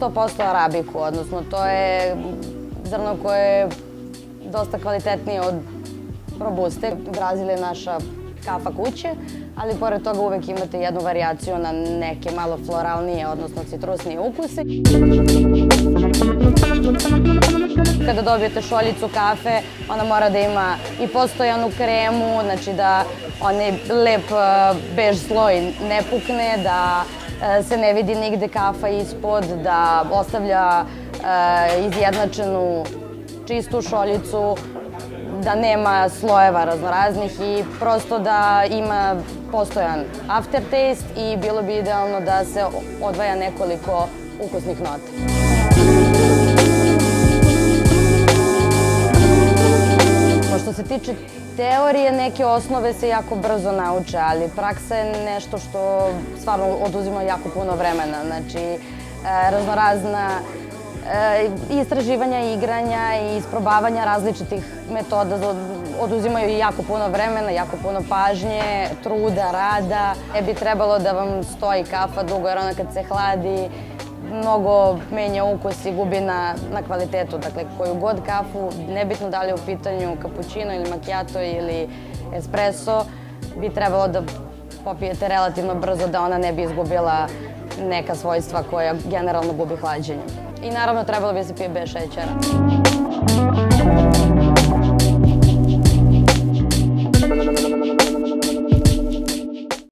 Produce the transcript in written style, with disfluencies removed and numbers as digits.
100% arabiku, odnosno to je zrno koje je dosta kvalitetnije od robuste. Brazil je naša kafa kuće, ali pored toga uvek imate jednu varijaciju na neke malo floralnije, odnosno citrusnije ukuse. Kada dobijete šoljicu kafe, ona mora da ima i postojanu kremu, znači da onaj lep bež sloj ne pukne, da se ne vidi nigde kafa ispod, da ostavlja izjednačenu čistu šoljicu, da nema slojeva raznoraznih i prosto da ima postojan aftertaste i bilo bi idealno da se odvaja nekoliko ukusnih nota. Što se tiče teorije, neke osnove se jako brzo nauče, ali praksa je nešto što stvarno oduzima jako puno vremena. Znači, raznorazna istraživanja, igranja i isprobavanja različitih metoda oduzimaju jako puno vremena, jako puno pažnje, truda, rada. Ne bi trebalo da vam stoji kafa dugo, jer ona kad se hladi mnogo menja ukus i gubi na kvalitetu. Dakle, koju god kafu, nebitno da li je u pitanju kapućino ili macchiato ili espresso, bi trebalo da popijete relativno brzo da ona ne bi izgubila neka svojstva koja generalno gubi hlađenjem. I naravno trebalo bi se pije bez šećera.